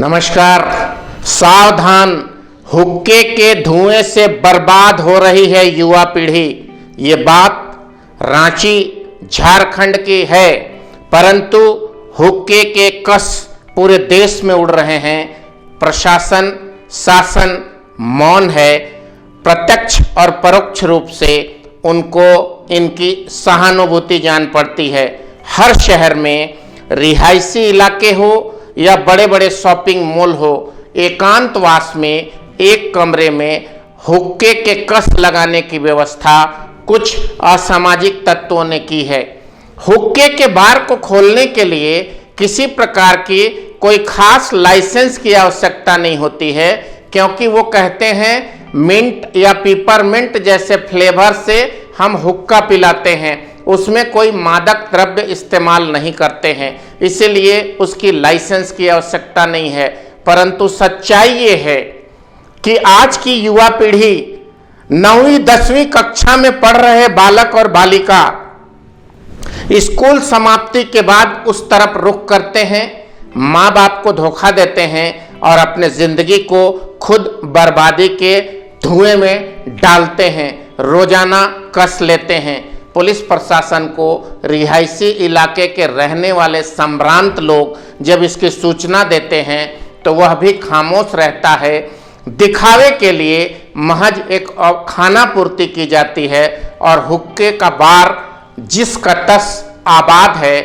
नमस्कार। सावधान, हुक्के के धुएं से बर्बाद हो रही है युवा पीढ़ी। ये बात रांची झारखंड की है, परंतु हुक्के के कस पूरे देश में उड़ रहे हैं। प्रशासन, शासन मौन है। प्रत्यक्ष और परोक्ष रूप से उनको इनकी सहानुभूति जान पड़ती है। हर शहर में रिहायशी इलाके हो या बड़े बड़े शॉपिंग मॉल हो, एकांतवास में एक कमरे में हुक्के के कस लगाने की व्यवस्था कुछ असामाजिक तत्वों ने की है। हुक्के के बार को खोलने के लिए किसी प्रकार की कोई खास लाइसेंस की आवश्यकता नहीं होती है, क्योंकि वो कहते हैं मिंट या पिपरमिंट जैसे फ्लेवर से हम हुक्का पिलाते हैं, उसमें कोई मादक द्रव्य इस्तेमाल नहीं करते हैं, इसीलिए उसकी लाइसेंस की आवश्यकता नहीं है। परंतु सच्चाई ये है कि आज की युवा पीढ़ी 9वीं 10वीं कक्षा में पढ़ रहे बालक और बालिका स्कूल समाप्ति के बाद उस तरफ रुख करते हैं, माँ बाप को धोखा देते हैं और अपने जिंदगी को खुद बर्बादी के धुएं में डालते हैं, रोजाना कस लेते हैं। पुलिस प्रशासन को रिहायशी इलाके के रहने वाले संभ्रांत लोग जब इसकी सूचना देते हैं तो वह भी खामोश रहता है। दिखावे के लिए महज एक खाना पूर्ति की जाती है और हुक्के का बार जिसका तस आबाद है,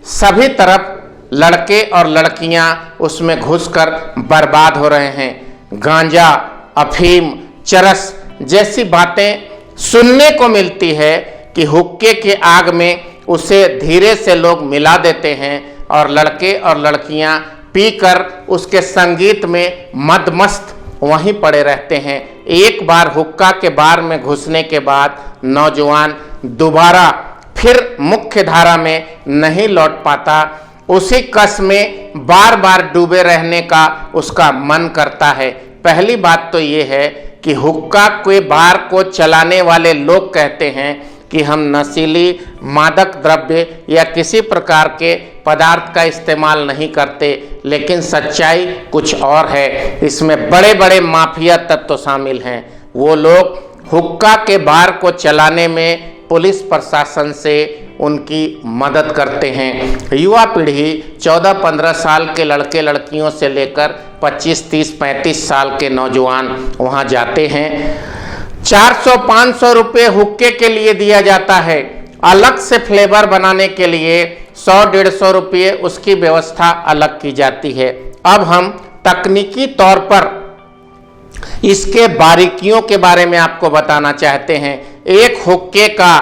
सभी तरफ लड़के और लड़कियां उसमें घुसकर बर्बाद हो रहे हैं। गांजा, अफीम, चरस जैसी बातें सुनने को मिलती है कि हुक्के के आग में उसे धीरे से लोग मिला देते हैं और लड़के और लड़कियां पीकर उसके संगीत में मदमस्त वहीं पड़े रहते हैं। एक बार हुक्का के बार में घुसने के बाद नौजवान दोबारा फिर मुख्य धारा में नहीं लौट पाता। उसी कस में बार बार डूबे रहने का उसका मन करता है। पहली बात तो ये है कि हुक्का के बार को चलाने वाले लोग कहते हैं कि हम नशीली मादक द्रव्य या किसी प्रकार के पदार्थ का इस्तेमाल नहीं करते, लेकिन सच्चाई कुछ और है। इसमें बड़े बड़े माफिया तत्व शामिल हैं। वो लोग हुक्का के बार को चलाने में पुलिस प्रशासन से उनकी मदद करते हैं। युवा पीढ़ी 14-15 साल के लड़के लड़कियों से लेकर 25, 30, 35 साल के नौजवान वहाँ जाते हैं। 400-500 रुपये हुक्के के लिए दिया जाता है। अलग से फ्लेवर बनाने के लिए 100-150 रुपये उसकी व्यवस्था अलग की जाती है। अब हम तकनीकी तौर पर इसके बारीकियों के बारे में आपको बताना चाहते हैं। एक हुक्के का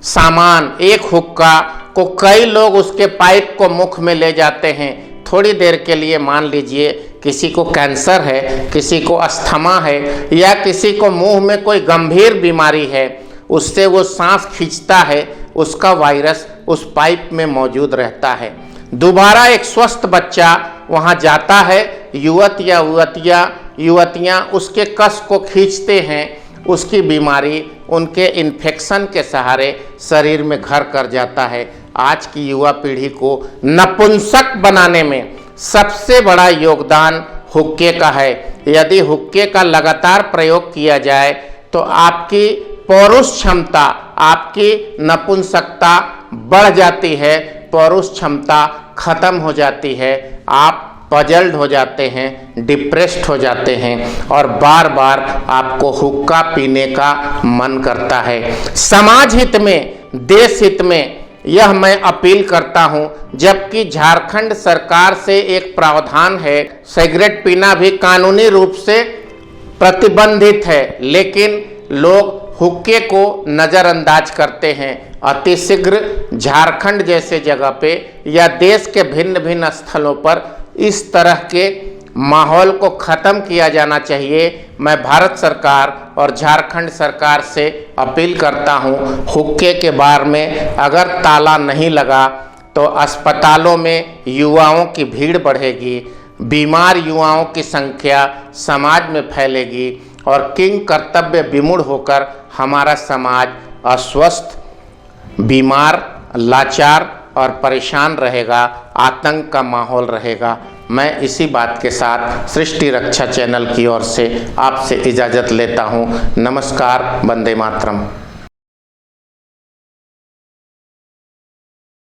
सामान, एक हुक्का को कई लोग उसके पाइप को मुख में ले जाते हैं। थोड़ी देर के लिए मान लीजिए किसी को कैंसर है, किसी को अस्थमा है या किसी को मुंह में कोई गंभीर बीमारी है, उससे वो सांस खींचता है, उसका वायरस उस पाइप में मौजूद रहता है। दोबारा एक स्वस्थ बच्चा वहाँ जाता है, युवक या युवतियाँ उसके कस को खींचते हैं, उसकी बीमारी उनके इन्फेक्शन के सहारे शरीर में घर कर जाता है। आज की युवा पीढ़ी को नपुंसक बनाने में सबसे बड़ा योगदान हुक्के का है। यदि हुक्के का लगातार प्रयोग किया जाए तो आपकी पौरुष क्षमता, आपकी नपुंसकता बढ़ जाती है, पौरुष क्षमता खत्म हो जाती है, आप पजल्ड हो जाते हैं, डिप्रेस्ड हो जाते हैं और बार बार आपको हुक्का पीने का मन करता है। समाज हित में, देश हित में यह मैं अपील करता हूं। जबकि झारखंड सरकार से एक प्रावधान है, सिगरेट पीना भी कानूनी रूप से प्रतिबंधित है, लेकिन लोग हुक्के को नज़रअंदाज करते हैं। अतिशीघ्र झारखंड जैसे जगह पे या देश के भिन्न भिन्न स्थलों पर इस तरह के माहौल को ख़त्म किया जाना चाहिए। मैं भारत सरकार और झारखंड सरकार से अपील करता हूं, हुक्के के बार में अगर ताला नहीं लगा तो अस्पतालों में युवाओं की भीड़ बढ़ेगी, बीमार युवाओं की संख्या समाज में फैलेगी और किंग कर्तव्य विमूढ़ होकर हमारा समाज अस्वस्थ, बीमार, लाचार और परेशान रहेगा, आतंक का माहौल रहेगा। मैं इसी बात के साथ सृष्टि रक्षा चैनल की ओर से आपसे इजाज़त लेता हूँ। नमस्कार, वंदे मातरम।